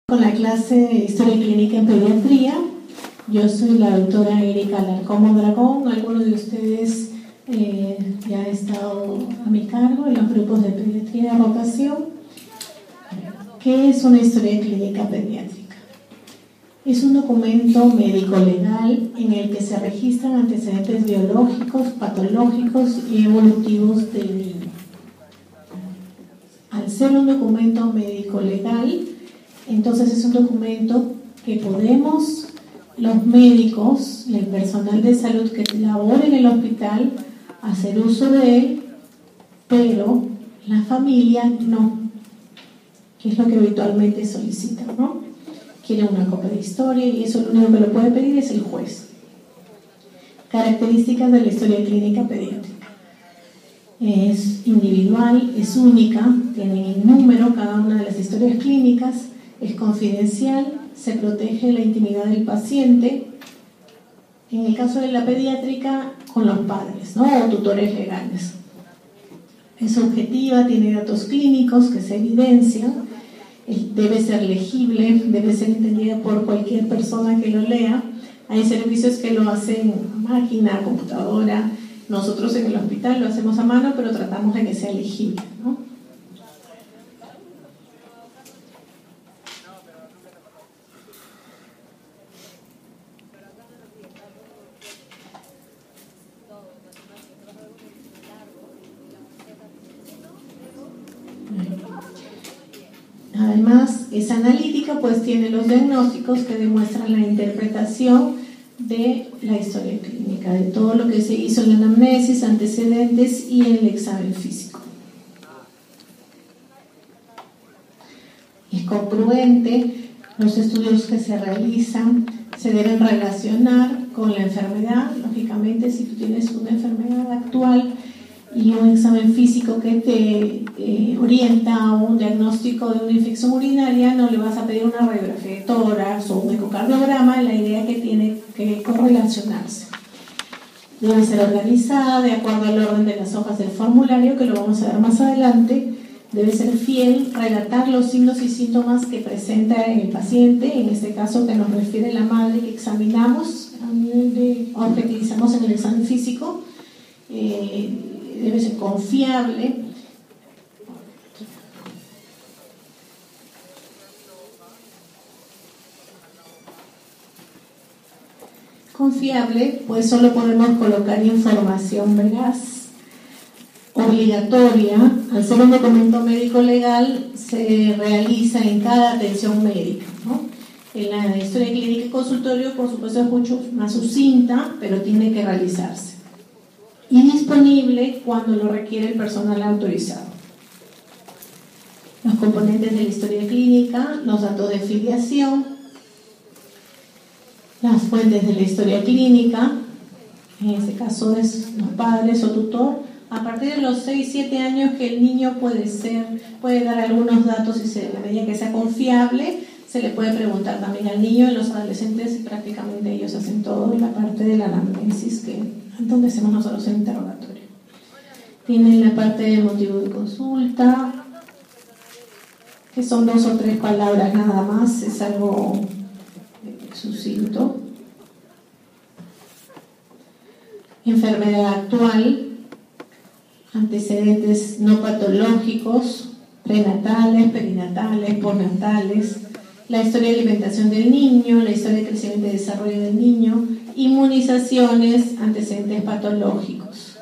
Con la clase de Historia Clínica en Pediatría. Yo soy la doctora Erika Alarcón Mondragón. Algunos de ustedes ya han estado a mi cargo en los grupos de pediatría de rotación. ¿Qué es una historia clínica pediátrica? Es un documento médico-legal en el que se registran antecedentes biológicos, patológicos y evolutivos del niño. Al ser un documento médico-legal, entonces es un documento que podemos, los médicos, el personal de salud que labora en el hospital, hacer uso de él, pero la familia no, que es lo que habitualmente solicitan, ¿no? Quieren una copia de historia y eso lo único que lo puede pedir es el juez. Características de la historia clínica pediátrica. Es individual, es única, tiene el número cada una de las historias clínicas, es confidencial, se protege la intimidad del paciente. En el caso de la pediátrica, con los padres, ¿no? O tutores legales. Es objetiva, tiene datos clínicos que se evidencian, debe ser legible, debe ser entendida por cualquier persona que lo lea. Hay servicios que lo hacen a máquina, computadora. Nosotros en el hospital lo hacemos a mano, pero tratamos de que sea legible, ¿no? Además, es analítica, pues tiene los diagnósticos que demuestran la interpretación de la historia clínica, de todo lo que se hizo en la anamnesis, antecedentes y el examen físico. Es congruente, los estudios que se realizan se deben relacionar con la enfermedad. Lógicamente, si tú tienes una enfermedad actual y un examen físico que te orienta a un diagnóstico de una infección urinaria, no le vas a pedir una radiografía de tórax o un ecocardiograma. La idea que tiene que correlacionarse. Debe ser organizada de acuerdo al orden de las hojas del formulario, que lo vamos a ver más adelante. Debe ser fiel, relatar los signos y síntomas que presenta el paciente, en este caso que nos refiere la madre que examinamos, objetivizamos en el examen físico. Debe ser confiable. Confiable, pues solo podemos colocar información veraz. Obligatoria, al ser un documento médico legal, se realiza en cada atención médica, ¿no? En la historia clínica y consultorio, por supuesto, es mucho más sucinta, pero tiene que realizarse. Y disponible cuando lo requiere el personal autorizado. Los componentes de la historia clínica, los datos de filiación, las fuentes de la historia clínica, en este caso es los padres o tutor. A partir de los 6-7 años que el niño puede dar algunos datos y en la medida que sea confiable, se le puede preguntar también al niño. En los adolescentes prácticamente ellos hacen todo en la parte de la anamnesis, que donde hacemos nosotros el interrogatorio. Tienen la parte de motivo de consulta, que son 2 o 3 palabras nada más, es algo sucinto. Enfermedad actual, antecedentes no patológicos, prenatales, perinatales, postnatales, la historia de alimentación del niño, la historia de crecimiento y desarrollo del niño, inmunizaciones, antecedentes patológicos.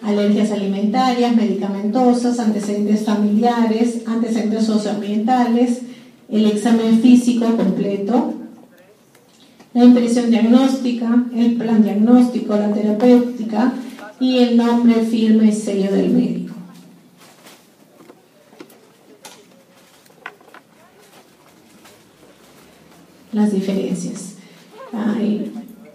Alergias alimentarias, medicamentosas, antecedentes familiares, antecedentes socioambientales, el examen físico completo, la impresión diagnóstica, el plan diagnóstico, la terapéutica y el nombre, firma y sello del médico. Las diferencias. Hay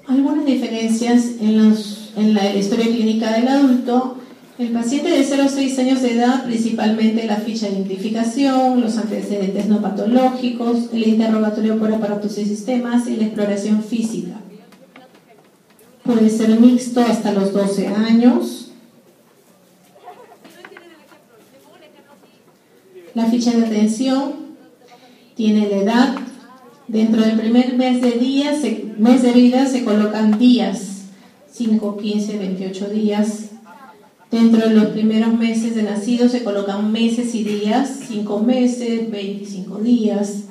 algunas diferencias en la historia clínica del adulto. El paciente de 0 a 6 años de edad, principalmente la ficha de identificación, los antecedentes no patológicos, el interrogatorio por aparatos y sistemas y la exploración física. Puede ser mixto hasta los 12 años. La ficha de atención tiene la edad. Dentro del primer mes de vida se colocan días, 5, 15, 28 días. Dentro de los primeros meses de nacido se colocan meses y días, 5 meses, 25 días.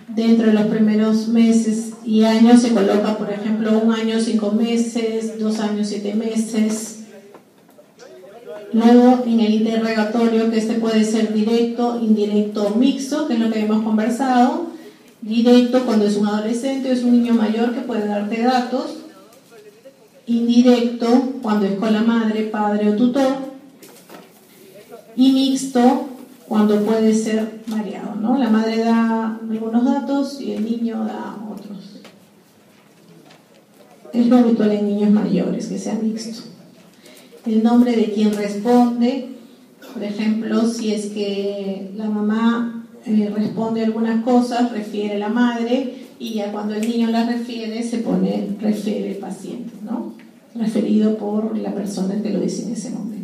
Dentro de los primeros meses y años se coloca, por ejemplo, 1 año, 5 meses, 2 años, 7 meses. Luego, en el interrogatorio, que este puede ser directo, indirecto o mixto, que es lo que hemos conversado. Directo cuando es un adolescente o es un niño mayor que puede darte datos. Indirecto cuando es con la madre, padre o tutor. Y mixto cuando puede ser variado, ¿no? La madre da algunos datos y el niño da otros. Es lo habitual en niños mayores, que sea mixto. El nombre de quien responde, por ejemplo, si es que la mamá responde algunas cosas, refiere la madre, y ya cuando el niño la refiere, se pone refiere paciente, ¿no? Referido por la persona que lo dice en ese momento.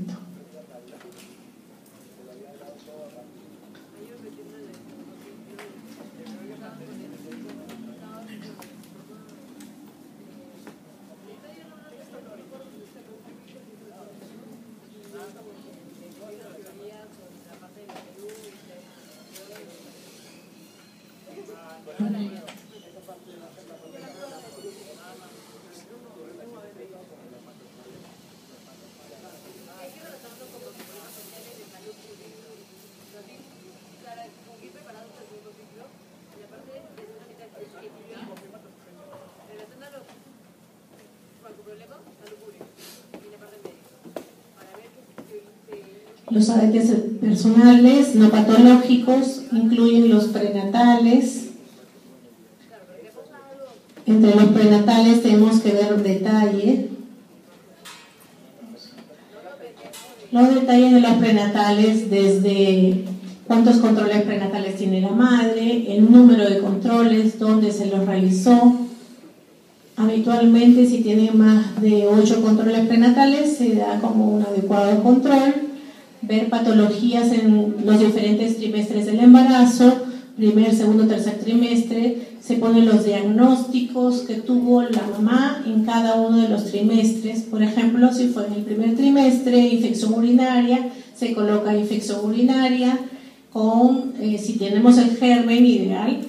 Los ADTs personales no patológicos incluyen los prenatales. Entre los prenatales tenemos que ver detalle. Los detalles de los prenatales, desde cuántos controles prenatales tiene la madre, el número de controles, dónde se los realizó. Habitualmente, si tiene más de 8 controles prenatales, se da como un adecuado control. Ver patologías en los diferentes trimestres del embarazo, primer, segundo, tercer trimestre, se ponen los diagnósticos que tuvo la mamá en cada uno de los trimestres. Por ejemplo, si fue en el primer trimestre, infección urinaria, se coloca infección urinaria con, si tenemos el germen ideal,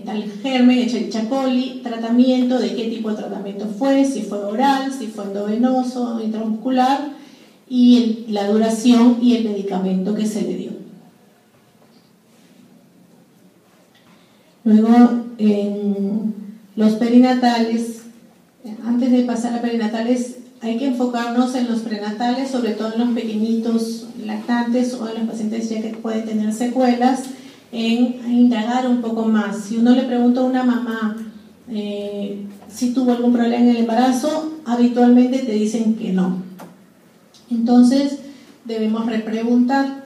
tal germen, Escherichia coli, tratamiento, de qué tipo de tratamiento fue, si fue oral, si fue endovenoso, intramuscular, y la duración y el medicamento que se le dio. Luego, en los perinatales, antes de pasar a perinatales, hay que enfocarnos en los prenatales, sobre todo en los pequeñitos lactantes o en los pacientes ya que pueden tener secuelas, en indagar un poco más. Si uno le pregunta a una mamá si tuvo algún problema en el embarazo, habitualmente te dicen que no. Entonces, debemos repreguntar,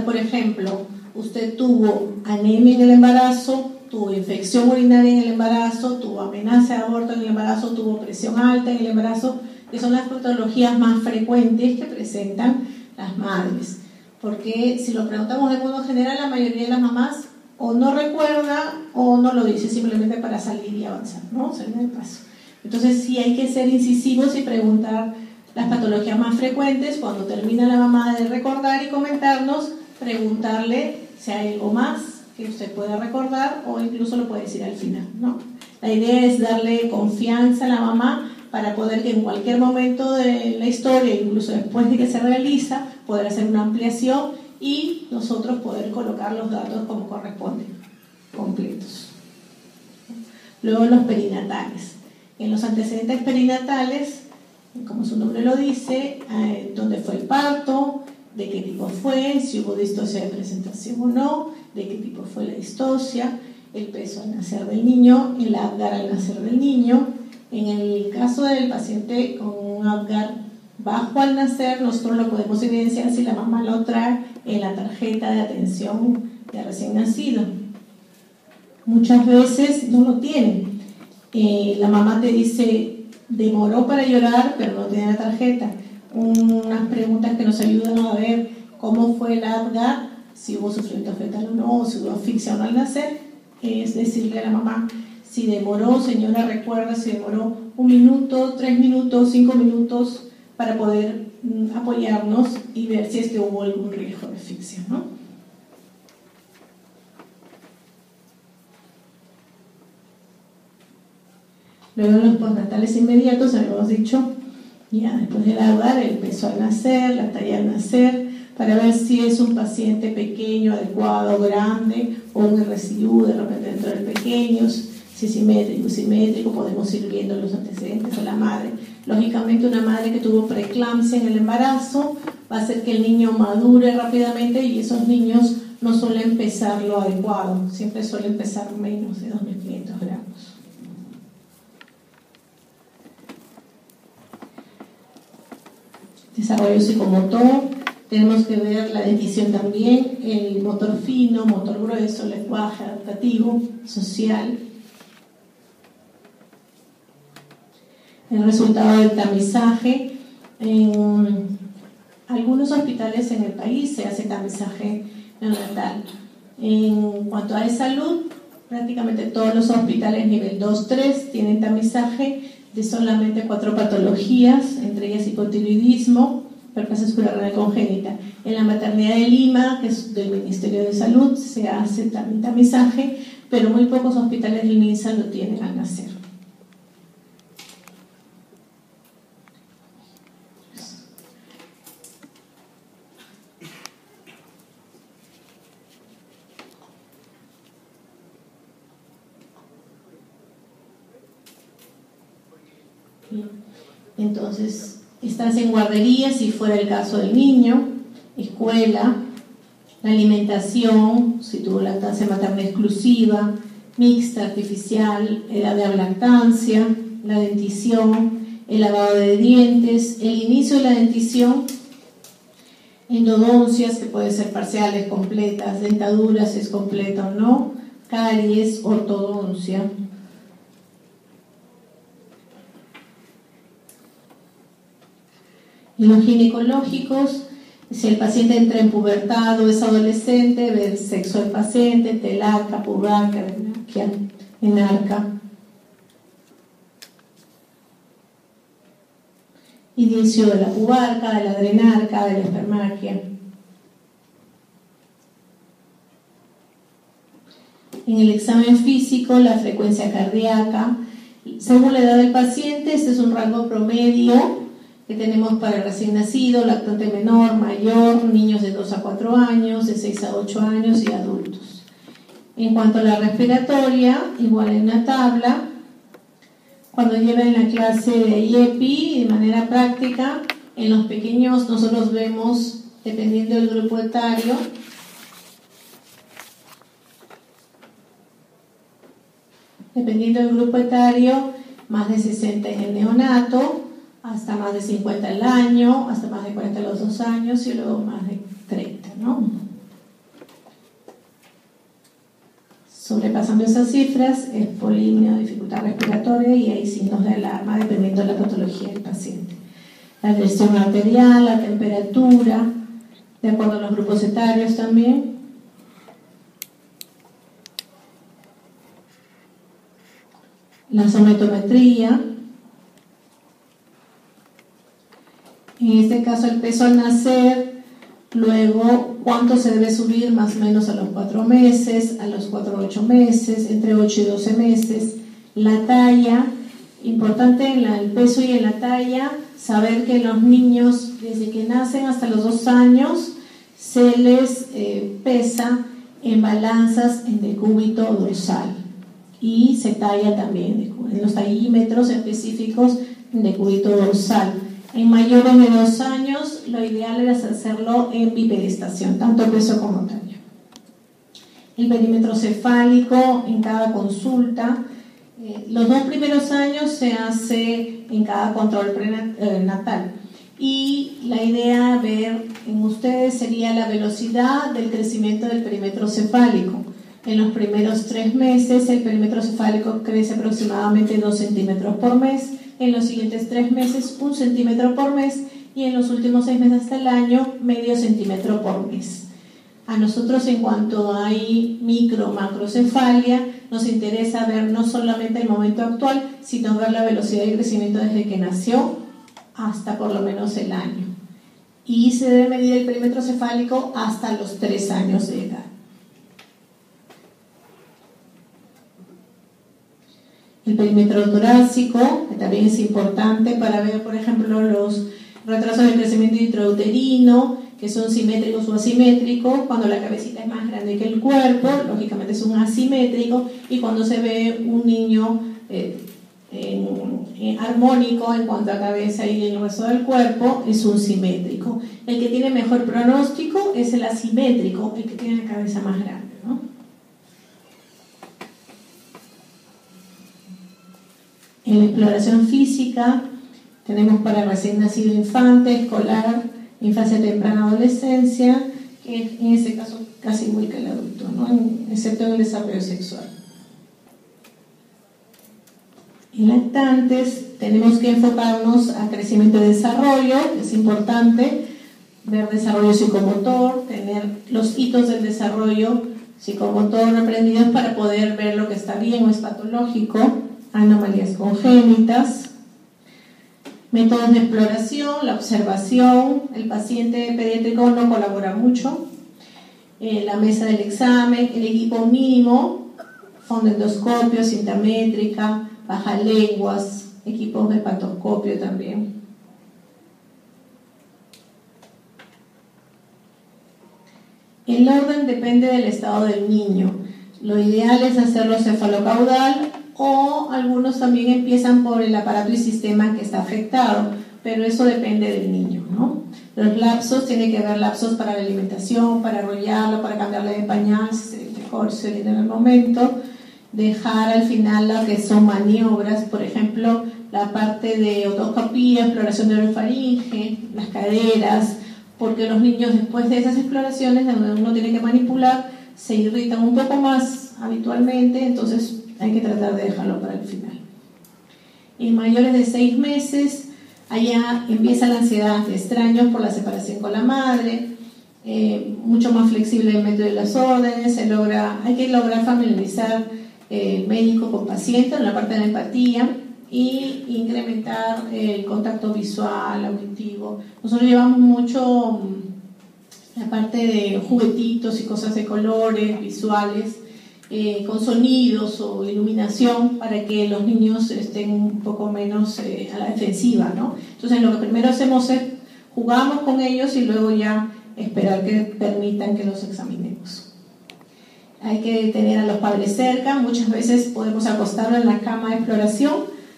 por ejemplo, ¿usted tuvo anemia en el embarazo? ¿Tuvo infección urinaria en el embarazo? ¿Tuvo amenaza de aborto en el embarazo? ¿Tuvo presión alta en el embarazo? Que son las patologías más frecuentes que presentan las madres. Porque si lo preguntamos de modo general, la mayoría de las mamás o no recuerda o no lo dice, simplemente para salir y avanzar, ¿no? Salir del paso. Entonces, sí hay que ser incisivos y preguntar las patologías más frecuentes. Cuando termina la mamá de recordar y comentarnos, preguntarle si hay algo más que usted pueda recordar o incluso lo puede decir al final, ¿no? La idea es darle confianza a la mamá para poder que en cualquier momento de la historia, incluso después de que se realiza, poder hacer una ampliación y nosotros poder colocar los datos como corresponde, completos. Luego los perinatales. En los antecedentes perinatales, como su nombre lo dice, dónde fue el parto, de qué tipo fue, si hubo distocia de presentación o no, de qué tipo fue la distocia, el peso al nacer del niño, el Apgar al nacer del niño. En el caso del paciente con un Apgar bajo al nacer, nosotros lo podemos evidenciar si la mamá lo trae en la tarjeta de atención de recién nacido. Muchas veces no lo tiene. La mamá te dice, demoró para llorar, pero no tiene la tarjeta. Unas preguntas que nos ayudan a ver cómo fue el Apgar si hubo sufrimiento fetal o no, o si hubo asfixia o no al nacer, es decirle a la mamá si demoró, señora, recuerda si demoró 1 minuto, 3 minutos, 5 minutos, para poder apoyarnos y ver si es que hubo algún riesgo de asfixia, ¿no? Luego los postnatales inmediatos, habíamos dicho, ya después de lavar, el peso al nacer, la talla al nacer, para ver si es un paciente pequeño, adecuado, grande, o un residuo de repente dentro del pequeño, si es simétrico, podemos ir viendo los antecedentes de la madre. Lógicamente, una madre que tuvo preeclampsia en el embarazo va a hacer que el niño madure rápidamente, y esos niños no suelen pesar lo adecuado, siempre suelen pesar menos de 2.500 gramos. Desarrollo psicomotor, tenemos que ver la dentición también, el motor fino, motor grueso, lenguaje adaptativo, social. El resultado del tamizaje. En algunos hospitales en el país se hace tamizaje neonatal. En cuanto a salud, prácticamente todos los hospitales nivel 2-3 tienen tamizaje de solamente 4 patologías, entre ellas hipotiroidismo, hiperplasia suprarrenal congénita. En la maternidad de Lima, que es del Ministerio de Salud, se hace también tamizaje, pero muy pocos hospitales del MINSA lo tienen al nacer. Entonces, estás en guardería si fuera el caso del niño, escuela, la alimentación, si tuvo lactancia materna exclusiva, mixta, artificial, edad de lactancia, la dentición, el lavado de dientes, el inicio de la dentición, endodoncias que pueden ser parciales, completas, dentaduras si es completa o no, caries, ortodoncia. Y los ginecológicos, si el paciente entra en pubertad o es adolescente, ver el sexo del paciente, telarca, pubarca, enarca. Inicio de la pubarca, de la adrenarca, de la espermaquia. En el examen físico, la frecuencia cardíaca. Según la edad del paciente, este es un rango promedio que tenemos para el recién nacido, lactante menor, mayor, niños de 2 a 4 años, de 6 a 8 años y adultos. En cuanto a la respiratoria, igual en una tabla, cuando lleven la clase de IEPI, de manera práctica, en los pequeños nosotros vemos, dependiendo del grupo etario, más de 60 en el neonato, hasta más de 50 al año, hasta más de 40 a los 2 años y luego más de 30, ¿no? Sobrepasando esas cifras es polimnia, dificultad respiratoria, y hay signos de alarma dependiendo de la patología del paciente. La presión arterial, la temperatura, de acuerdo a los grupos etarios también. La somatometría. En este caso el peso al nacer, luego cuánto se debe subir más o menos a los 4 meses, a los 4 a 8 meses, entre 8 y 12 meses. La talla, importante en el peso y en la talla, saber que los niños desde que nacen hasta los 2 años se les pesa en balanzas en decúbito dorsal y se talla también en los tallímetros específicos en decúbito dorsal. En mayores de 2 años, lo ideal es hacerlo en bipedestación, tanto peso como talla. El perímetro cefálico en cada consulta. Los 2 primeros años se hace en cada control prenatal. Y la idea ver en ustedes sería la velocidad del crecimiento del perímetro cefálico. En los primeros 3 meses, el perímetro cefálico crece aproximadamente 2 centímetros por mes. En los siguientes 3 meses 1 centímetro por mes y en los últimos 6 meses hasta el año medio centímetro por mes. A nosotros, en cuanto hay macrocefalia, nos interesa ver no solamente el momento actual, sino ver la velocidad de crecimiento desde que nació hasta por lo menos el año. Y se debe medir el perímetro cefálico hasta los 3 años de edad. El perímetro torácico, que también es importante para ver, por ejemplo, los retrasos de crecimiento intrauterino, que son simétricos o asimétricos. Cuando la cabecita es más grande que el cuerpo, lógicamente es un asimétrico, y cuando se ve un niño armónico en cuanto a cabeza y el resto del cuerpo, es un simétrico. El que tiene mejor pronóstico es el asimétrico, el que tiene la cabeza más grande, ¿no? En la exploración física tenemos para recién nacido infante, escolar, infancia temprana, adolescencia, que en ese caso casi igual que el adulto, ¿no? Excepto en el desarrollo sexual. En lactantes tenemos que enfocarnos a crecimiento y desarrollo, es importante ver desarrollo psicomotor, tener los hitos del desarrollo psicomotor aprendidos para poder ver lo que está bien o es patológico, anomalías congénitas. Métodos de exploración, la observación. El paciente pediátrico no colabora mucho. La mesa del examen, el equipo mínimo, fondoendoscopio, cinta métrica, bajalenguas, equipos de hepatoscopio también. El orden depende del estado del niño. Lo ideal es hacerlo cefalocaudal, o algunos también empiezan por el aparato y sistema que está afectado, pero eso depende del niño, ¿no? Los lapsos, tiene que haber lapsos para la alimentación, para arrollarlo, para cambiarle de pañal, mejor se orina en el momento. Dejar al final lo que son maniobras, por ejemplo, la parte de otoscopía, exploración de orofaringe, las caderas, porque los niños después de esas exploraciones, donde uno tiene que manipular, se irritan un poco más habitualmente, entonces hay que tratar de dejarlo para el final. En mayores de 6 meses, allá empieza la ansiedad de extraños por la separación con la madre, mucho más flexible el método de las órdenes, hay que lograr familiarizar el médico con paciente en la parte de la empatía y incrementar el contacto visual, auditivo. Nosotros llevamos mucho la parte de juguetitos y cosas de colores, visuales, con sonidos o iluminación para que los niños estén un poco menos a la defensiva, ¿no? Entonces lo que primero hacemos es jugamos con ellos y luego ya esperar que permitan que los examinemos. Hay que tener a los padres cerca, muchas veces podemos acostarlo en la cama de exploración,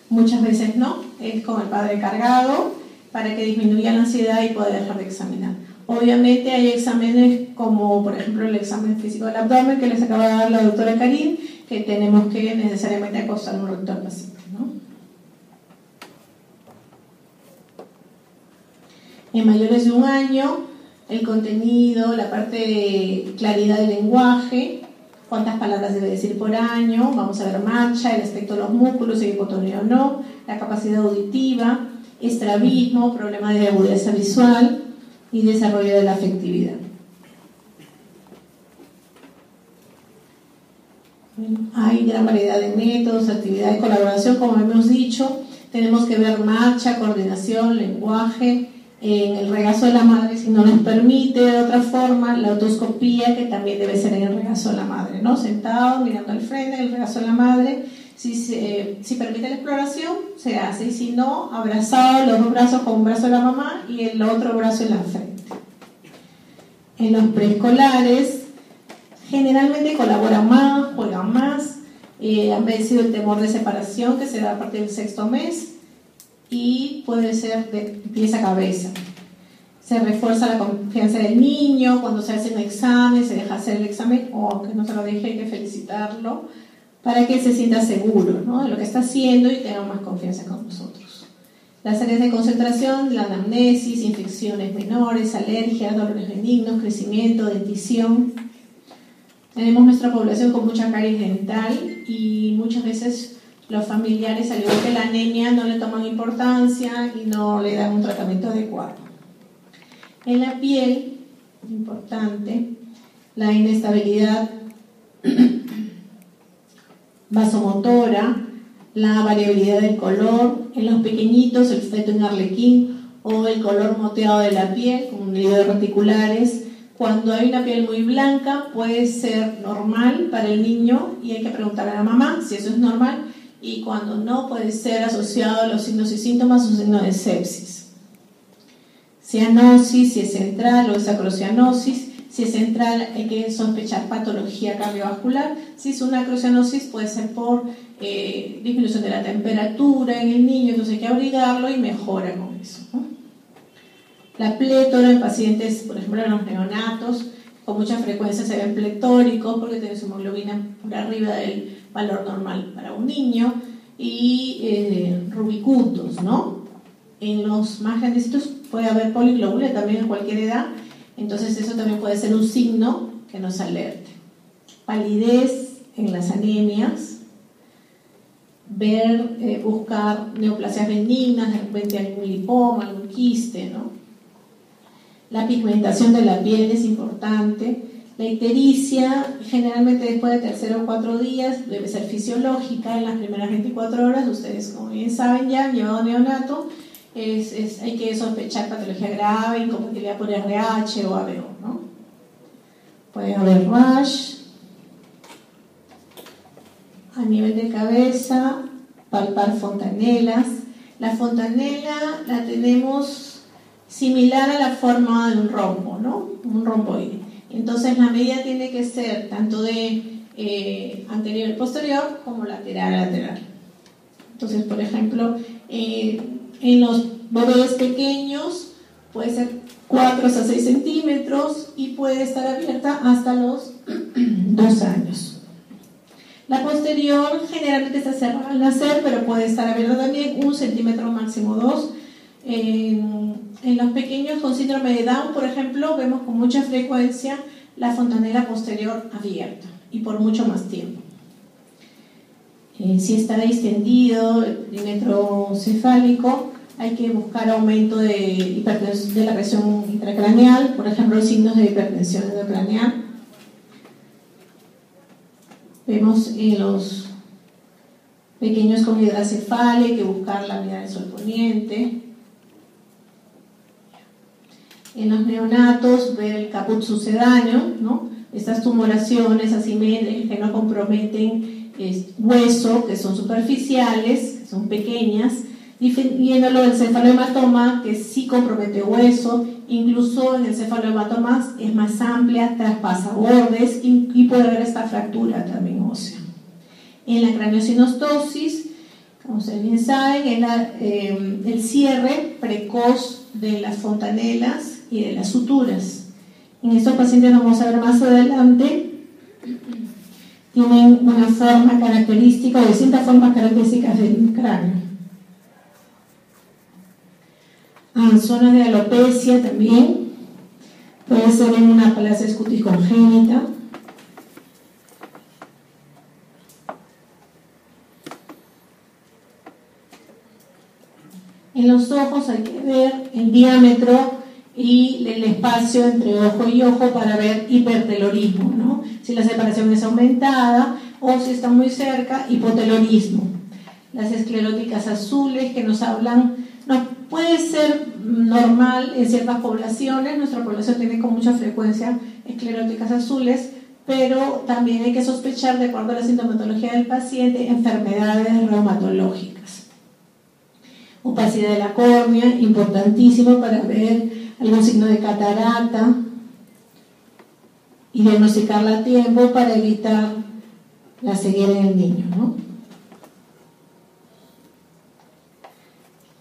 muchas veces no, es con el padre cargado para que disminuya la ansiedad y pueda dejar de examinar. Obviamente hay exámenes como por ejemplo el examen físico del abdomen que les acaba de dar la doctora Karim, que tenemos que necesariamente acostar un rato al paciente, ¿no? En mayores de 1 año, el contenido, la parte de claridad del lenguaje, cuántas palabras debe decir por año, vamos a ver marcha, el aspecto de los músculos, si hay hipotonía o no, la capacidad auditiva, estrabismo, problemas de agudeza visual y desarrollo de la afectividad. Hay gran variedad de métodos, actividad de colaboración, como hemos dicho. Tenemos que ver marcha, coordinación, lenguaje, en el regazo de la madre, si no nos permite, de otra forma, la otoscopía, que también debe ser en el regazo de la madre, ¿no? Sentado, mirando al frente, en el regazo de la madre. Si permite la exploración, se hace, y si no, abrazado, los 2 brazos con un brazo de la mamá y el otro brazo en la frente. En los preescolares, generalmente colaboran más, juegan más, han vencido el temor de separación que se da a partir del 6º mes y puede ser de pies a cabeza. Se refuerza la confianza del niño, cuando se hace un examen, se deja hacer el examen, o aunque no se lo deje, hay que felicitarlo, para que se sienta seguro, ¿no?, de lo que está haciendo y tenga más confianza con nosotros. Las áreas de concentración, la anamnesis, infecciones menores, alergias, dolores benignos, crecimiento, dentición. Tenemos nuestra población con mucha caries dental y muchas veces los familiares, al igual que la anemia, no le toman importancia y no le dan un tratamiento adecuado. En la piel, importante, la inestabilidad vasomotora, la variabilidad del color, en los pequeñitos el feto en arlequín o el color moteado de la piel, con líderes reticulares. Cuando hay una piel muy blanca puede ser normal para el niño y hay que preguntar a la mamá si eso es normal, y cuando no puede ser asociado a los signos y síntomas o signos de sepsis. Cianosis, si es central, o es acrocianosis. Si es central hay que sospechar patología cardiovascular. Si es una acrocianosis puede ser por disminución de la temperatura en el niño, entonces hay que abrigarlo y mejora con eso, ¿no? La plétora en pacientes, por ejemplo en los neonatos, con mucha frecuencia se ven pletóricos porque tienen su hemoglobina por arriba del valor normal para un niño, y rubicutos, ¿no? En los más grandecitos puede haber poliglobulia también en cualquier edad, entonces eso también puede ser un signo que nos alerte. Palidez en las anemias, buscar neoplasias benignas, de repente algún lipoma, algún quiste, ¿no? La pigmentación de la piel es importante. La ictericia, generalmente después de 3 o 4 días, debe ser fisiológica. En las primeras 24 horas, ustedes como bien saben ya, han llevado neonato, hay que sospechar patología grave, incompatibilidad por RH o ABO, ¿no? Puede haber rash a nivel de cabeza, palpar fontanelas. La fontanela la tenemos similar a la forma de un rombo, ¿no? Un romboide. Entonces la medida tiene que ser tanto de anterior y posterior como lateral a lateral. Entonces, por ejemplo, en los bebés pequeños puede ser 4 a 6 centímetros y puede estar abierta hasta los 2 años. La posterior generalmente está cerrada al nacer, pero puede estar abierta también 1 centímetro, máximo 2. En los pequeños con síndrome de Down, por ejemplo, vemos con mucha frecuencia la fontanela posterior abierta y por mucho más tiempo. Si está distendido el perímetro cefálico, hay que buscar aumento de la presión intracraneal, por ejemplo, signos de hipertensión endocraneal. Vemos en los pequeños con hidrocefalia, hay que buscar la mirada del sol poniente. En los neonatos, ver el caput sucedáneo, ¿no? Estas tumoraciones asimétricas que no comprometen hueso, que son superficiales, que son pequeñas, viéndolo del cefalohematoma, que sí compromete hueso, incluso en el cefalohematoma es más amplia, traspasa bordes y puede haber esta fractura también ósea. En la craneosinostosis, como ustedes bien saben, el cierre precoz de las fontanelas y de las suturas. En estos pacientes, vamos a ver más adelante, tienen una forma característica o distintas formas características del cráneo. Zonas de alopecia también, puede ser en una palasis cutis congénita. En los ojos hay que ver el diámetro y el espacio entre ojo y ojo para ver hipertelorismo, ¿no? Si la separación es aumentada o si está muy cerca, hipotelorismo. Las escleróticas azules que nos hablan, no puede ser normal en ciertas poblaciones, nuestra población tiene con mucha frecuencia escleróticas azules, pero también hay que sospechar, de acuerdo a la sintomatología del paciente, enfermedades reumatológicas. Opacidad de la córnea, importantísimo para ver algún signo de catarata y diagnosticarla a tiempo para evitar la ceguera en el niño, ¿no?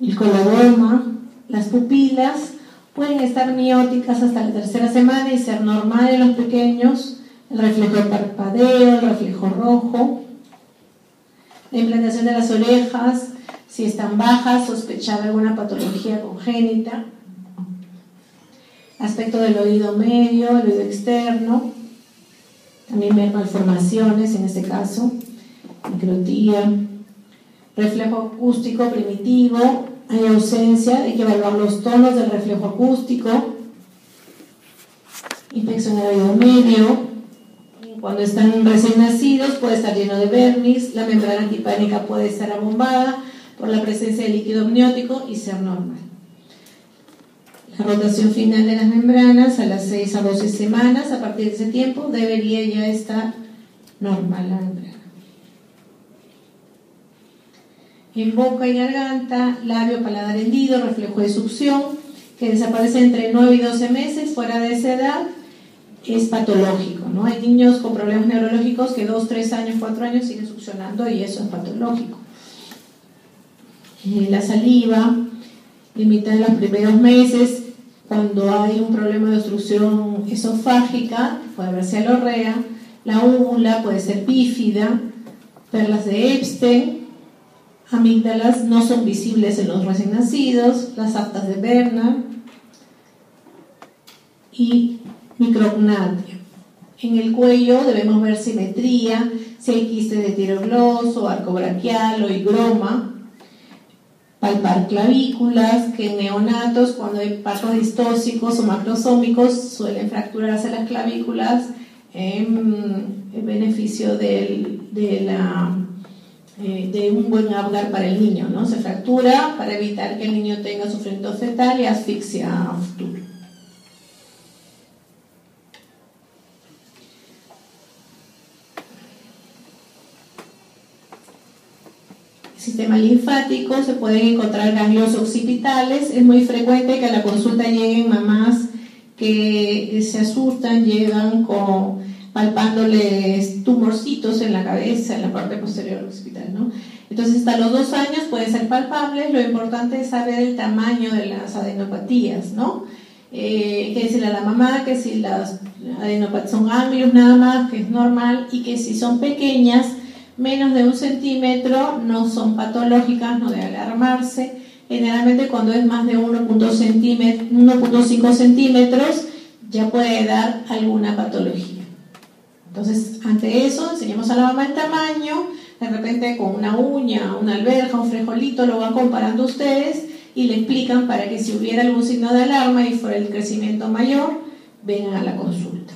El coloboma, las pupilas pueden estar mióticas hasta la 3ª semana y ser normal en los pequeños, el reflejo de parpadeo, el reflejo rojo, la implantación de las orejas, si están bajas, sospechar alguna patología congénita, aspecto del oído medio, el oído externo, también ver malformaciones en este caso, microtía, reflejo acústico primitivo, hay ausencia, hay que evaluar los tonos del reflejo acústico, infección en el oído medio. Cuando están recién nacidos puede estar lleno de vermis, la membrana tipánica puede estar abombada por la presencia de líquido amniótico y ser normal. La rotación final de las membranas a las 6 a 12 semanas, a partir de ese tiempo debería ya estar normal la membrana. En boca y garganta, labio, paladar hendido, reflejo de succión, que desaparece entre 9 y 12 meses, fuera de esa edad es patológico, ¿no? Hay niños con problemas neurológicos que 2, 3 años, 4 años siguen succionando y eso es patológico. La saliva, limita en los primeros meses, cuando hay un problema de obstrucción esofágica, puede haber cialorrea, la úvula puede ser bífida, perlas de Epstein, amígdalas no son visibles en los recién nacidos, las aftas de Bernard y micrognatia. En el cuello debemos ver simetría, si hay quiste de tirogloso, arco braquial o higroma. Palpar clavículas, que en neonatos, cuando hay partos distóxicos o macrosómicos, suelen fracturarse las clavículas en beneficio de un buen Apgar para el niño, ¿no? Se fractura para evitar que el niño tenga sufrimiento fetal y asfixia a futuro. Sistema linfático, se pueden encontrar ganglios occipitales. Es muy frecuente que a la consulta lleguen mamás que se asustan, llegan palpándoles tumorcitos en la cabeza, en la parte posterior del occipital, ¿no? Entonces, hasta los 2 años pueden ser palpables. Lo importante es saber el tamaño de las adenopatías, ¿no? Que decirle a la mamá que si las adenopatías son ganglios nada más, que es normal, y que si son pequeñas, menos de 1 centímetro, no son patológicas, no debe alarmarse. Generalmente cuando es más de 1.5 centímetros ya puede dar alguna patología. Entonces, ante eso, enseñamos a la mamá el tamaño, de repente con una uña, una alberja, un frijolito, lo van comparando ustedes y le explican para que si hubiera algún signo de alarma y fuera el crecimiento mayor, vengan a la consulta.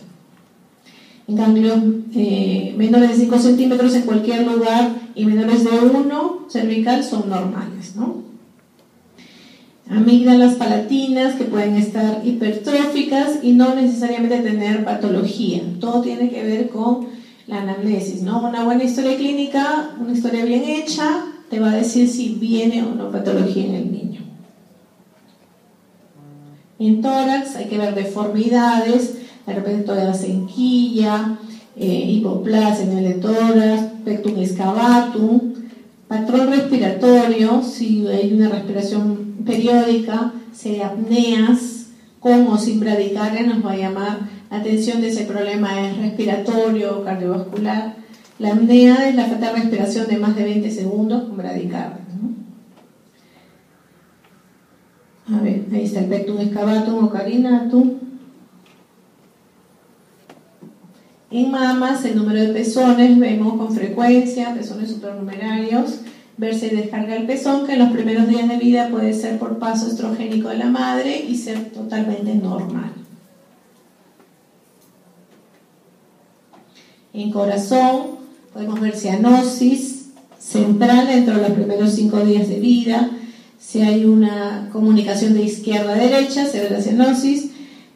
En cambio, menores de 5 centímetros en cualquier lugar y menores de 1 cervical son normales, ¿no? Amígdalas palatinas que pueden estar hipertróficas y no necesariamente tener patología. Todo tiene que ver con la anamnesis, ¿no? Una buena historia clínica, una historia bien hecha, te va a decir si viene o no patología en el niño. En tórax hay que ver deformidades, de repente toda la senquilla, hipoplasia en el tórax, pectum excavatum, patrón respiratorio, si hay una respiración periódica, si hay apneas con o sin bradicardia, nos va a llamar la atención de ese problema respiratorio o cardiovascular. La apnea es la falta de respiración de más de 20 segundos con bradicardia, ¿no? A ver, ahí está el pectum excavatum o carinatum. En mamas, el número de pezones, vemos con frecuencia pezones supernumerarios, verse y descarga el pezón, que en los primeros días de vida puede ser por paso estrogénico de la madre y ser totalmente normal. En corazón, podemos ver cianosis central dentro de los primeros 5 días de vida. Si hay una comunicación de izquierda a derecha, se ve la cianosis.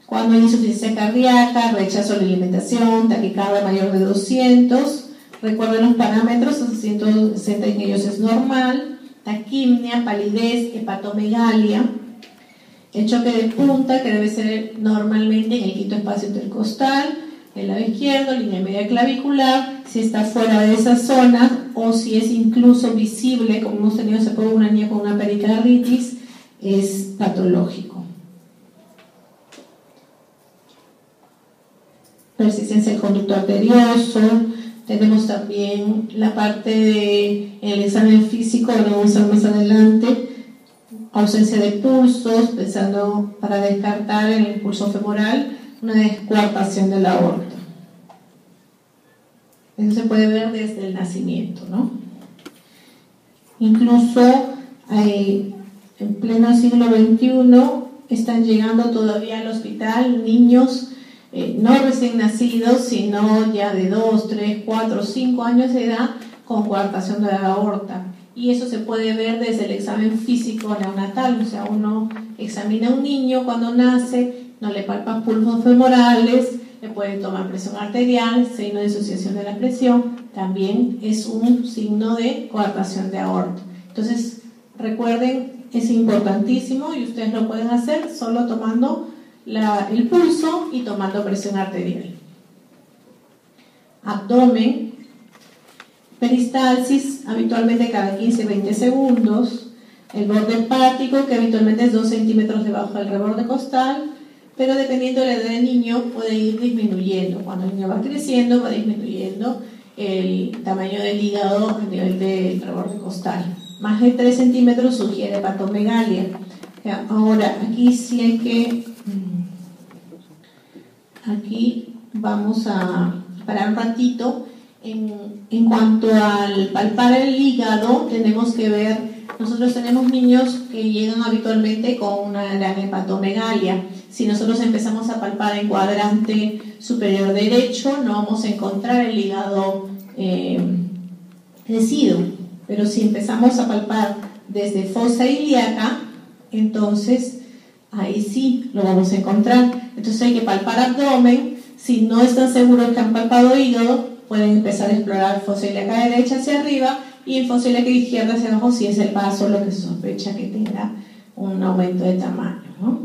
Cuando hay insuficiencia cardíaca, rechazo a la alimentación, taquicardia mayor de 200, recuerden los parámetros, 160 en ellos es normal, taquimia, palidez, hepatomegalia, el choque de punta, que debe ser normalmente en el quinto espacio intercostal, el lado izquierdo, línea media clavicular. Si está fuera de esa zona o si es incluso visible, como hemos tenido hace poco una niña con una pericarditis, es patológico. Persistencia del conducto arterioso. Tenemos también la parte de el examen físico, lo vamos a ver más adelante. Ausencia de pulsos, pensando para descartar en el pulso femoral una descoartación de la aorta. Eso se puede ver desde el nacimiento, ¿no? Incluso en pleno siglo XXI están llegando todavía al hospital niños no recién nacidos, sino ya de 2, 3, 4, 5 años de edad con coartación de la aorta. Y eso se puede ver desde el examen físico neonatal, o sea, uno examina a un niño cuando nace, no le palpa pulsos femorales, le puede tomar presión arterial, signo de disociación de la presión, también es un signo de coartación de aorta. Entonces, recuerden, es importantísimo y ustedes lo pueden hacer solo tomando el pulso y tomando presión arterial. Abdomen. Peristalsis, habitualmente cada 15-20 segundos. El borde hepático, que habitualmente es 2 centímetros debajo del reborde costal, pero dependiendo de la edad del niño puede ir disminuyendo. Cuando el niño va creciendo, va disminuyendo el tamaño del hígado a nivel del reborde costal. Más de 3 centímetros sugiere hepatomegalia. Ahora, aquí sí hay que... Aquí vamos a parar un ratito. En cuanto al palpar el hígado, tenemos que ver, nosotros tenemos niños que llegan habitualmente con una gran hepatomegalia. Si nosotros empezamos a palpar en cuadrante superior derecho, no vamos a encontrar el hígado crecido, pero si empezamos a palpar desde fosa ilíaca, entonces ahí sí lo vamos a encontrar. Entonces hay que palpar abdomen. Si no están seguros que han palpado hígado, pueden empezar a explorar fosa ilíaca derecha hacia arriba y en fosa ilíaca izquierda hacia abajo si es el vaso lo que se sospecha que tenga un aumento de tamaño, ¿no?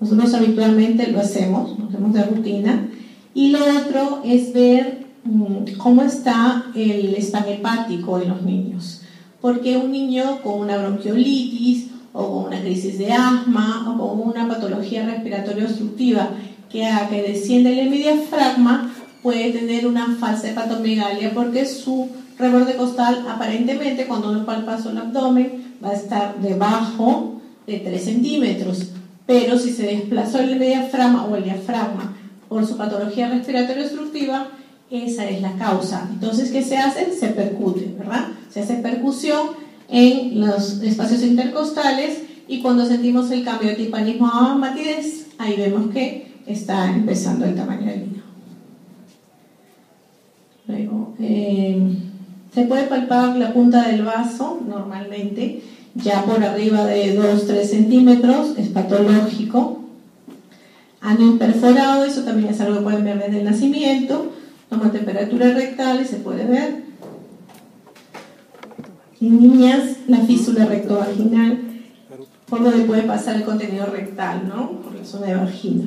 Nosotros habitualmente lo hacemos de rutina. Y lo otro es ver cómo está el spam hepático en los niños. Porque un niño con una bronquiolitis o con una crisis de asma o con una patología respiratoria obstructiva que haga que descienda el hemidiafragma puede tener una falsa hepatomegalia porque su reborde costal aparentemente cuando uno palpa su abdomen va a estar debajo de 3 centímetros, pero si se desplazó el diafragma o el diafragma por su patología respiratoria obstructiva, esa es la causa. Entonces, ¿qué se hace? Se percute, ¿verdad? Se hace percusión en los espacios intercostales y cuando sentimos el cambio de timpanismo a matidez, ahí vemos que está empezando el tamaño del niño. Luego, se puede palpar la punta del vaso normalmente, ya por arriba de 2-3 centímetros, es patológico. Ano imperforado, eso también es algo que pueden ver desde el nacimiento. Toma temperatura rectal y se puede ver. En niñas, la fístula rectovaginal, por donde puede pasar el contenido rectal, ¿no? Por la zona de vagina.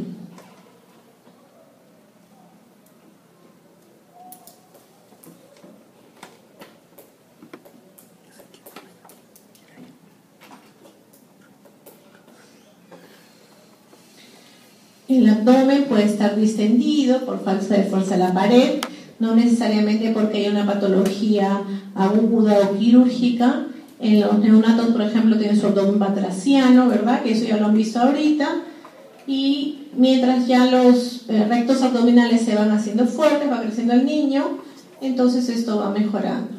El abdomen puede estar distendido por falta de fuerza a la pared, no necesariamente porque haya una patología aguda o quirúrgica. En los neonatos, por ejemplo, tienen su abdomen batraciano, ¿verdad? Que eso ya lo han visto ahorita. Y mientras ya los rectos abdominales se van haciendo fuertes, va creciendo el niño, entonces esto va mejorando.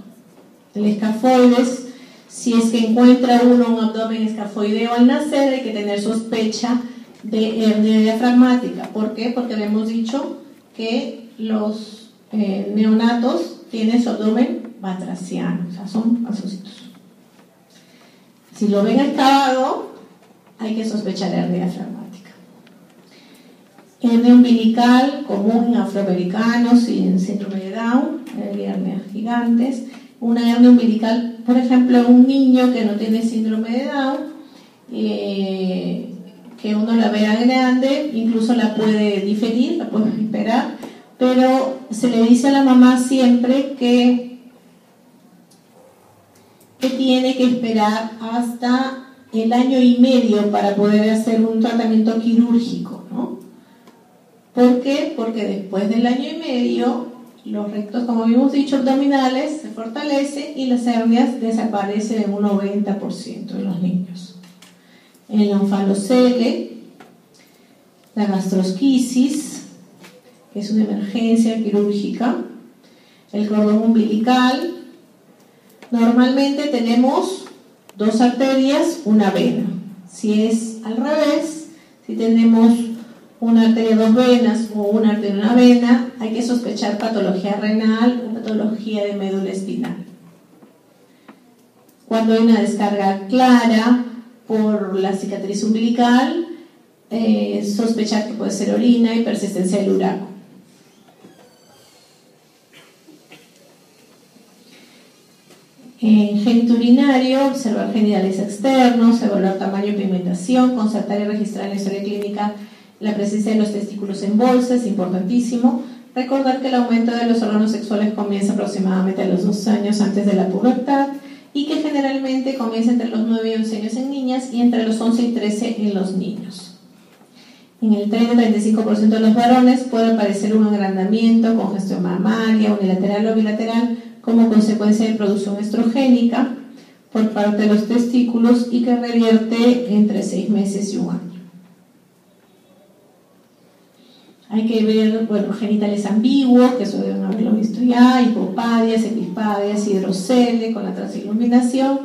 El escafoides, si es que encuentra uno un abdomen escafoideo al nacer, hay que tener sospecha de hernia diafragmática. ¿Por qué? Porque habíamos dicho que los neonatos tienen su abdomen batraciano, o sea, son vasocitos. Si lo ven excavado, hay que sospechar hernia diafragmática. Hernia umbilical común en afroamericanos y en síndrome de Down, hernias gigantes. Una hernia umbilical, por ejemplo, un niño que no tiene síndrome de Down, que uno la vea grande, incluso la puede diferir, la puede esperar, pero se le dice a la mamá siempre que tiene que esperar hasta el 1 año y medio para poder hacer un tratamiento quirúrgico, ¿no? ¿Por qué? Porque después del 1 año y medio los rectos, como habíamos dicho, abdominales se fortalecen y las hernias desaparecen en un 90% de los niños. El onfalocele, la gastrosquisis, que es una emergencia quirúrgica, el cordón umbilical. Normalmente tenemos 2 arterias, una vena. Si es al revés, si tenemos una arteria, dos venas o una arteria, una vena, hay que sospechar patología renal o patología de médula espinal. Cuando hay una descarga clara por la cicatriz umbilical, sospechar que puede ser orina y persistencia del uraco. En génito urinario, observar genitales externos, evaluar tamaño y pigmentación, constatar y registrar en la historia clínica la presencia de los testículos en bolsa, es importantísimo. Recordar que el aumento de los órganos sexuales comienza aproximadamente a los 2 años antes de la pubertad y que generalmente comienza entre los 9 y 11 años en niñas y entre los 11 y 13 en los niños. En el 30-35% de los varones puede aparecer un agrandamiento, congestión mamaria, unilateral o bilateral, como consecuencia de producción estrogénica por parte de los testículos y que revierte entre 6 meses y 1 año. Hay que ver, genitales ambiguos, que eso deben haberlo visto ya, hipopadias, epispadias, hidrocele con la transiluminación.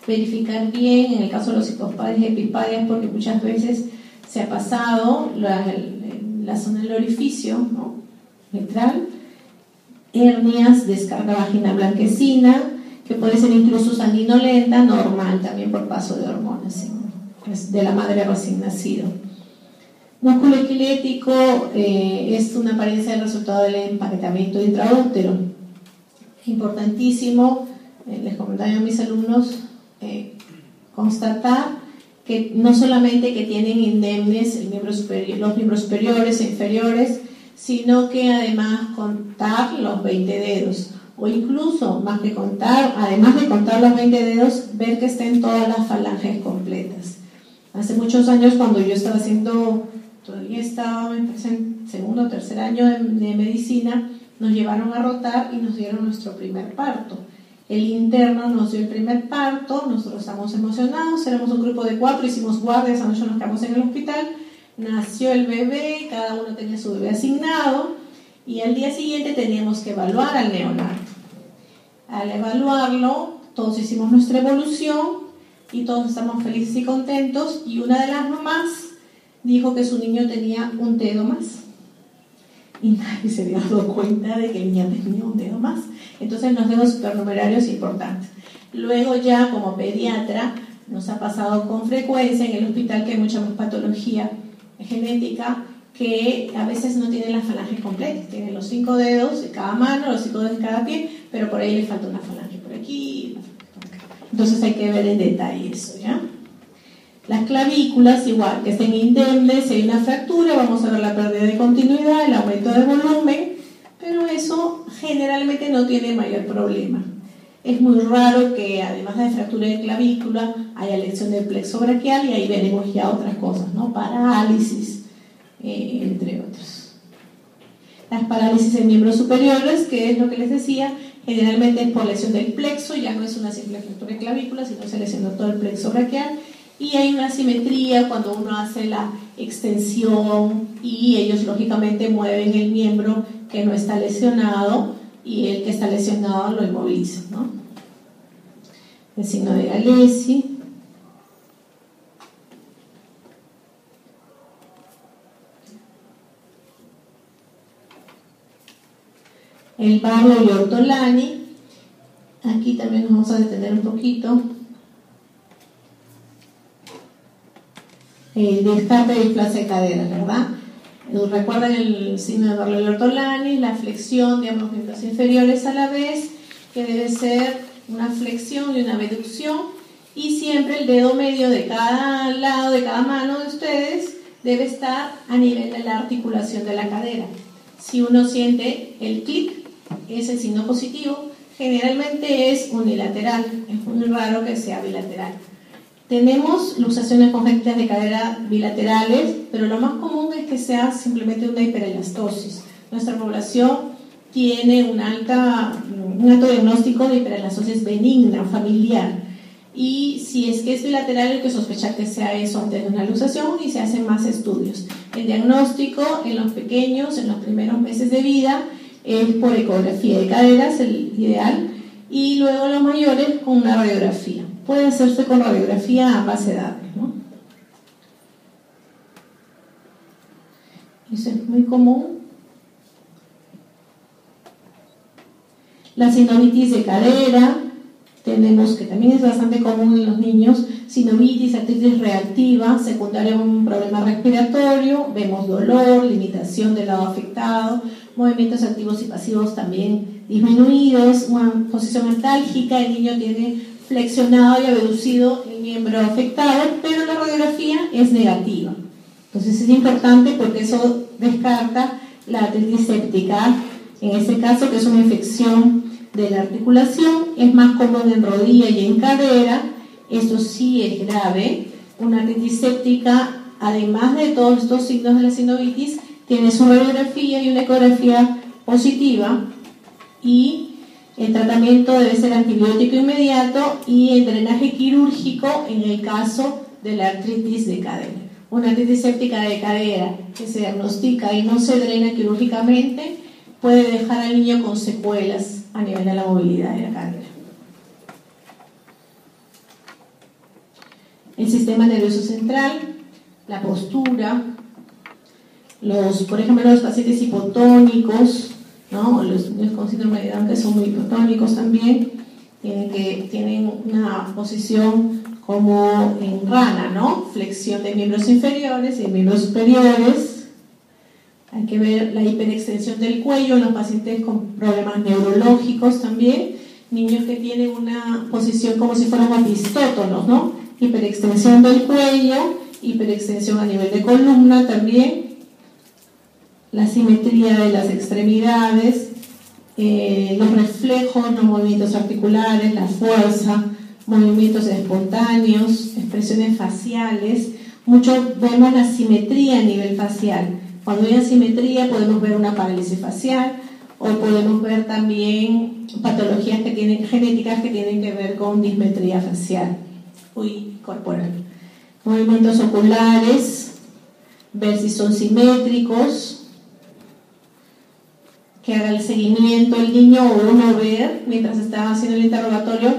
Verificar bien, en el caso de los hipopadias y epispadias, porque muchas veces se ha pasado la zona del orificio, ¿no?, mitral, hernias, descarga vaginal blanquecina, que puede ser incluso sanguinolenta, normal también por paso de hormonas, de la madre recién nacido. Músculo esquelético es una apariencia del resultado del empaquetamiento intraútero. Importantísimo, les comentaba a mis alumnos, constatar que no solamente que tienen indemnes los miembros superiores e inferiores, sino que además contar los 20 dedos, o incluso más que contar, además de contar los 20 dedos, ver que estén todas las falanges completas. Hace muchos años, cuando yo estaba todavía estaba en segundo o tercer año de medicina, nos llevaron a rotar y nos dieron nuestro primer parto. El interno nos dio el primer parto, nosotros estábamos emocionados, éramos un grupo de 4, hicimos guardia, esa noche nos quedamos en el hospital, nació el bebé, cada uno tenía su bebé asignado y al día siguiente teníamos que evaluar al neonato. Al evaluarlo, todos hicimos nuestra evolución y todos estamos felices y contentos, y una de las mamás dijo que su niño tenía un dedo más y nadie se había dado cuenta de que el niño tenía un dedo más. Entonces los dedos supernumerarios importantes. Luego ya como pediatra nos ha pasado con frecuencia en el hospital que hay mucha más patología genética, que a veces no tienen las falanges completas, tienen los 5 dedos de cada mano, los 5 dedos de cada pie, pero por ahí le falta una falange por aquí, por acá. Entonces hay que ver en detalle eso, ¿ya? Las clavículas, igual, que estén indemnes, si hay una fractura, vamos a ver la pérdida de continuidad, el aumento de volumen, pero eso generalmente no tiene mayor problema. Es muy raro que además de fractura de clavícula haya lesión del plexo braquial, y ahí veremos ya otras cosas, ¿no? Parálisis, entre otros. Las parálisis en miembros superiores, que es lo que les decía, generalmente es por lesión del plexo, ya no es una simple fractura de clavícula, sino se lesionó todo el plexo braquial, y hay una asimetría cuando uno hace la extensión y ellos lógicamente mueven el miembro que no está lesionado y el que está lesionado lo inmoviliza, ¿no? El signo de Galesi. El Barlow y Ortolani. Aquí también nos vamos a detener un poquito. El descarte de displasia de cadera, ¿verdad? Recuerden el signo de Barlow y Ortolani, la flexión de ambos miembros inferiores a la vez, que debe ser una flexión y una abducción, y siempre el dedo medio de cada lado, de cada mano de ustedes, debe estar a nivel de la articulación de la cadera. Si uno siente el clic, es el signo positivo, generalmente es unilateral, es muy raro que sea bilateral. Tenemos luxaciones congénitas de cadera bilaterales, pero lo más común es que sea simplemente una hiperelastosis. Nuestra población tiene un alto diagnóstico de hiperelastosis benigna, familiar. Y si es que es bilateral, hay que sospechar que sea eso antes de una luxación y se hacen más estudios. El diagnóstico en los pequeños, en los primeros meses de vida, es por ecografía de caderas, el ideal, y luego los mayores con una radiografía. Puede hacerse con radiografía a ambas edades, ¿no? Eso es muy común. La sinovitis de cadera, tenemos que también es bastante común en los niños, sinovitis, artritis reactiva, secundaria a un problema respiratorio, vemos dolor, limitación del lado afectado, movimientos activos y pasivos también disminuidos, una posición antálgica, el niño tiene flexionado y abducido el miembro afectado, pero la radiografía es negativa. Entonces es importante porque eso descarta la artritis séptica, en este caso que es una infección de la articulación, es más común en rodilla y en cadera. Esto sí es grave. Una artritis séptica, además de todos estos signos de la sinovitis, tiene su radiografía y una ecografía positiva, y el tratamiento debe ser antibiótico inmediato y el drenaje quirúrgico en el caso de la artritis de cadera. Una artritis séptica de cadera que se diagnostica y no se drena quirúrgicamente puede dejar al niño con secuelas a nivel de la movilidad de la cadera. El sistema nervioso central, la postura, por ejemplo, los pacientes hipotónicos, ¿no? Los niños con síndrome de Down que son muy hipotónicos también, tienen una posición como en rana, ¿no? Flexión de miembros inferiores y miembros superiores. Hay que ver la hiperextensión del cuello en los pacientes con problemas neurológicos también, niños que tienen una posición como si fueran apistótonos, ¿no? Hiperextensión del cuello, hiperextensión a nivel de columna también, la simetría de las extremidades, los reflejos, los movimientos articulares, la fuerza, movimientos espontáneos, expresiones faciales. Mucho vemos la simetría a nivel facial. Cuando hay asimetría podemos ver una parálisis facial o podemos ver también patologías genéticas que tienen que ver con dismetría facial corporal. Movimientos oculares, ver si son simétricos, que haga el seguimiento el niño o uno ver mientras está haciendo el interrogatorio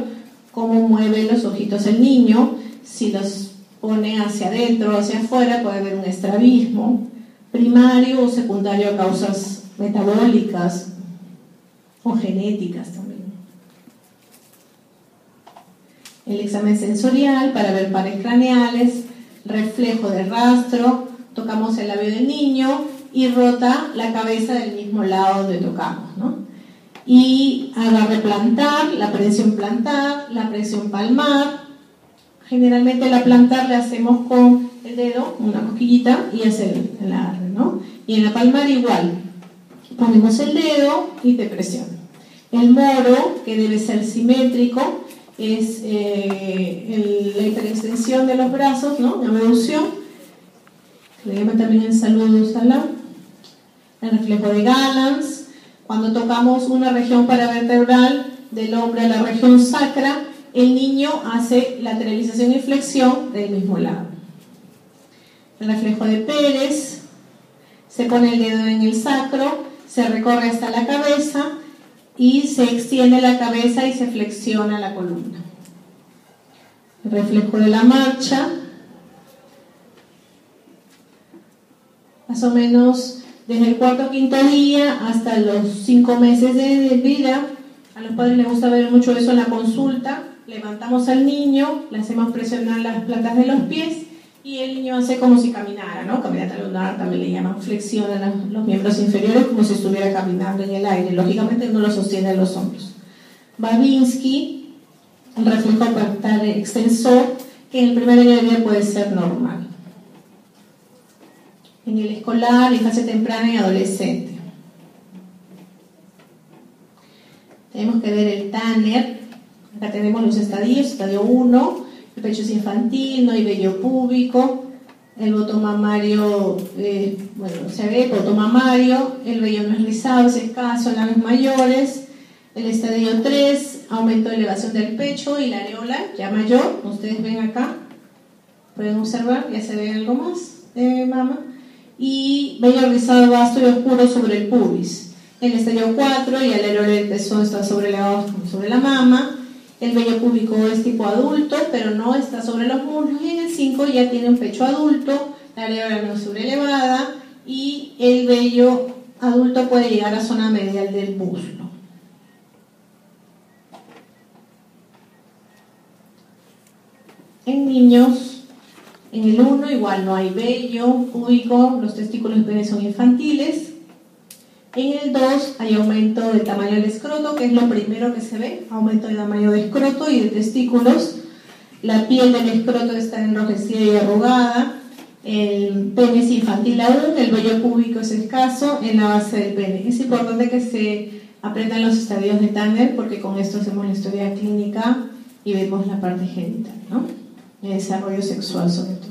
cómo mueve los ojitos el niño, si los pone hacia adentro o hacia afuera puede haber un estrabismo. Primario o secundario a causas metabólicas o genéticas también. El examen sensorial para ver pares craneales, reflejo de rastro, tocamos el labio del niño y rota la cabeza del mismo lado donde tocamos, ¿no? Y agarre plantar, la presión palmar. Generalmente la plantar la hacemos con el dedo, una cosquillita, y hacer el agarre, ¿no? Y en la palmar igual, ponemos el dedo y te presiona. El moro, que debe ser simétrico, es la hiperextensión de los brazos, ¿no? La abducción, le llaman también en salud Salah. El reflejo de Gallans, cuando tocamos una región paravertebral del hombro a la región sacra, el niño hace lateralización y flexión del mismo lado. El reflejo de Pérez, se pone el dedo en el sacro, se recorre hasta la cabeza y se extiende la cabeza y se flexiona la columna. El reflejo de la marcha, más o menos desde el cuarto o quinto día hasta los 5 meses de vida. A los padres les gusta ver mucho eso en la consulta. Levantamos al niño, le hacemos presionar las plantas de los pies y el niño hace como si caminara, ¿no? Caminata lunar también le llaman, flexiona los miembros inferiores como si estuviera caminando en el aire. Lógicamente no lo sostiene en los hombros. Babinski, el reflejo parietal extensor, que en el primer año de vida puede ser normal. En el escolar, en fase temprana y adolescente. Tenemos que ver el Tanner. Acá tenemos los estadios, estadio 1, el pecho es infantil, no hay vello púbico, el boto mamario, se ve boto mamario, el vello no es rizado, es escaso en las mayores. El estadio 3, aumento de elevación del pecho y la areola ya mayor, ustedes ven acá, pueden observar, ya se ve algo más de mama, y vello rizado vasto y oscuro sobre el pubis. El estadio 4 y el areola del pezón está sobre la mama. El vello púbico es tipo adulto, pero no está sobre los muslos, y en el 5 ya tiene un pecho adulto, la areola no es sobrelevada y el vello adulto puede llegar a zona medial del muslo. En niños, en el 1 igual no hay vello púbico, los testículos y pene son infantiles. En el 2 hay aumento del tamaño del escroto, que es lo primero que se ve, aumento de tamaño de escroto y de testículos. La piel del escroto está enrojecida y arrugada, el pene es infantil aún, el vello púbico es escaso en la base del pene. Es importante que se aprendan los estadios de Tanner porque con esto hacemos la historia clínica y vemos la parte genital, ¿no? El desarrollo sexual sobre todo.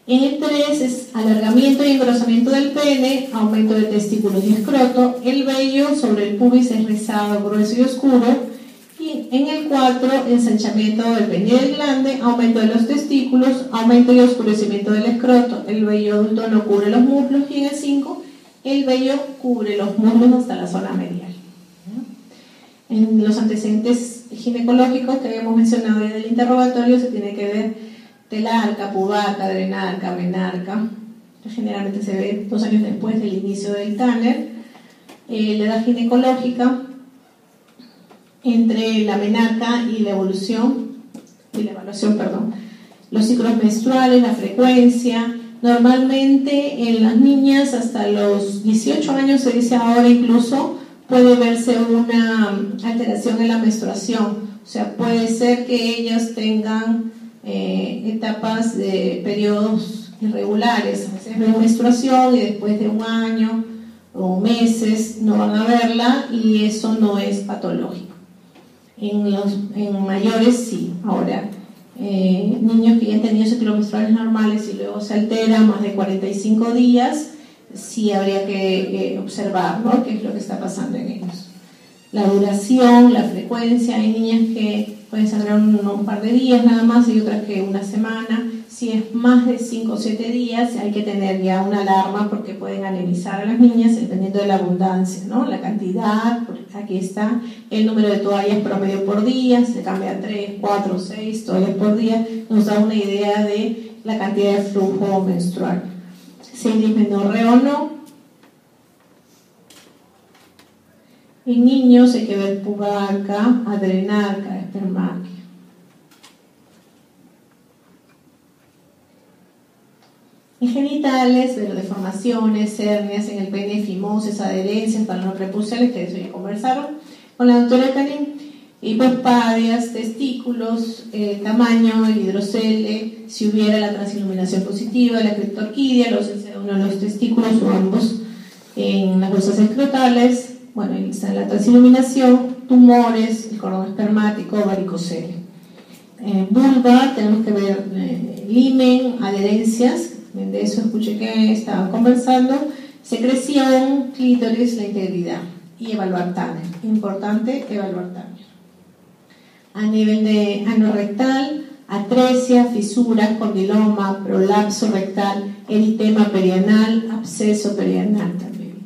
En el 3 es alargamiento y engrosamiento del pene, aumento de testículos y escroto, el vello sobre el pubis es rizado, grueso y oscuro, y en el 4 ensanchamiento del pene y del glande, aumento de los testículos, aumento y oscurecimiento del escroto, el vello adulto no cubre los muslos, y en el 5 el vello cubre los muslos hasta la zona medial. En los antecedentes ginecológicos que habíamos mencionado en el interrogatorio se tiene que ver telarca, pubarca, adrenarca, menarca, que generalmente se ve 2 años después del inicio del Tanner. La edad ginecológica entre la menarca y la evaluación, los ciclos menstruales, la frecuencia. Normalmente en las niñas hasta los 18 años, se dice ahora incluso, puede verse una alteración en la menstruación. O sea, puede ser que ellas tengan etapas de periodos irregulares, a veces ven menstruación y después de un año o meses no van a verla y eso no es patológico. En mayores sí. Ahora, niños que ya han tenido ciclos menstruales normales y luego se alteran más de 45 días, sí habría que observar, ¿no?, qué es lo que está pasando en ellos. La duración, la frecuencia, hay niñas que pueden sangrar un par de días nada más y otras que una semana. Si es más de 5 o 7 días hay que tener ya una alarma porque pueden anemizar a las niñas dependiendo de la abundancia, ¿no? La cantidad, aquí está el número de toallas promedio por día, se cambia a 3, 4, 6 toallas por día, nos da una idea de la cantidad de flujo menstrual. Si hay dismenorrea o no. En niños hay que ver pubarca, adrenarca, espermarquia. En genitales, ver deformaciones, hernias en el pene, fimosis, adherencias, talones prepuciales, que de eso ya conversaron con la doctora Karin, hipospadias, testículos, tamaño, el hidrocele, si hubiera la transiluminación positiva, la criptorquidia, la ausencia de uno de los testículos o ambos en las bolsas escrotales. Bueno, ahí está la transiluminación, tumores, el cordón espermático, varicocele. Vulva, tenemos que ver limen, adherencias, de eso escuché que estaban conversando, secreción, clítoris, la integridad, y evaluar Tanner. Importante evaluar Tanner. A nivel de ano rectal, atresia, fisuras, condiloma, prolapso rectal, eritema perianal, absceso perianal también.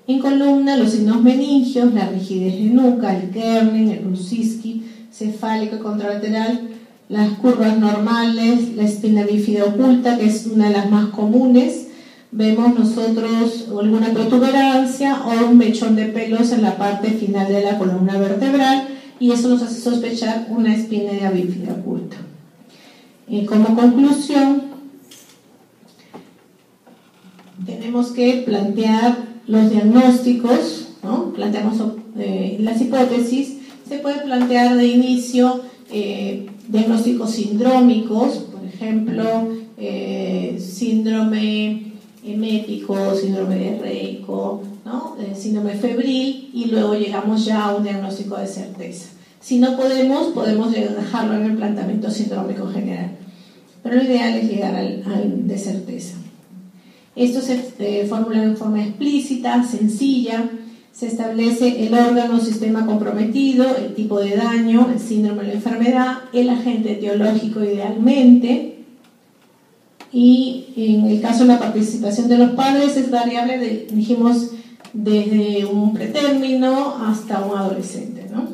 En columna, los signos meningios, la rigidez de nuca, el Kerning, el Brusitsky, cefálico y contralateral, las curvas normales, la espina bífida oculta, que es una de las más comunes. Vemos nosotros alguna protuberancia o un mechón de pelos en la parte final de la columna vertebral y eso nos hace sospechar una espina bífida oculta. Como conclusión, tenemos que plantear los diagnósticos, ¿no? Planteamos las hipótesis. Se puede plantear de inicio diagnósticos sindrómicos, por ejemplo, síndrome emético, síndrome diarreico, ¿no? Síndrome febril, y luego llegamos ya a un diagnóstico de certeza. Si no podemos dejarlo en el planteamiento sindrómico general, pero lo ideal es llegar al de certeza. Esto se formula en forma explícita, sencilla. Se establece el órgano o sistema comprometido, el tipo de daño, el síndrome de la enfermedad, el agente etiológico idealmente, y en el caso de la participación de los padres es variable, dijimos, desde un pretérmino hasta un adolescente, ¿no?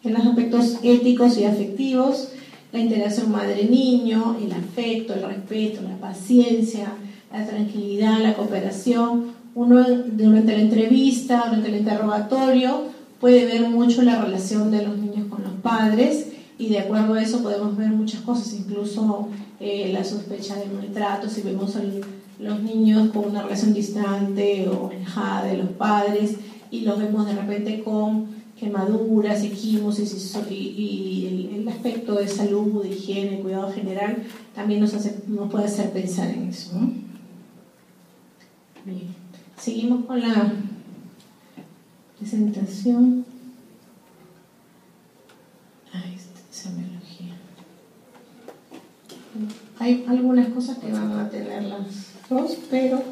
En los aspectos éticos y afectivos, la interacción madre-niño, el afecto, el respeto, la paciencia, la tranquilidad, la cooperación. Uno durante la entrevista, durante el interrogatorio, puede ver mucho la relación de los niños con los padres y de acuerdo a eso podemos ver muchas cosas, incluso la sospecha de maltrato, si vemos a los niños con una relación distante o alejada de los padres y los vemos de repente con quemaduras, equimosis y el aspecto de salud, de higiene, cuidado general, también nos puede hacer pensar en eso, ¿no? Bien. Seguimos con la presentación. Semiología. Hay algunas cosas que van a tener las dos, pero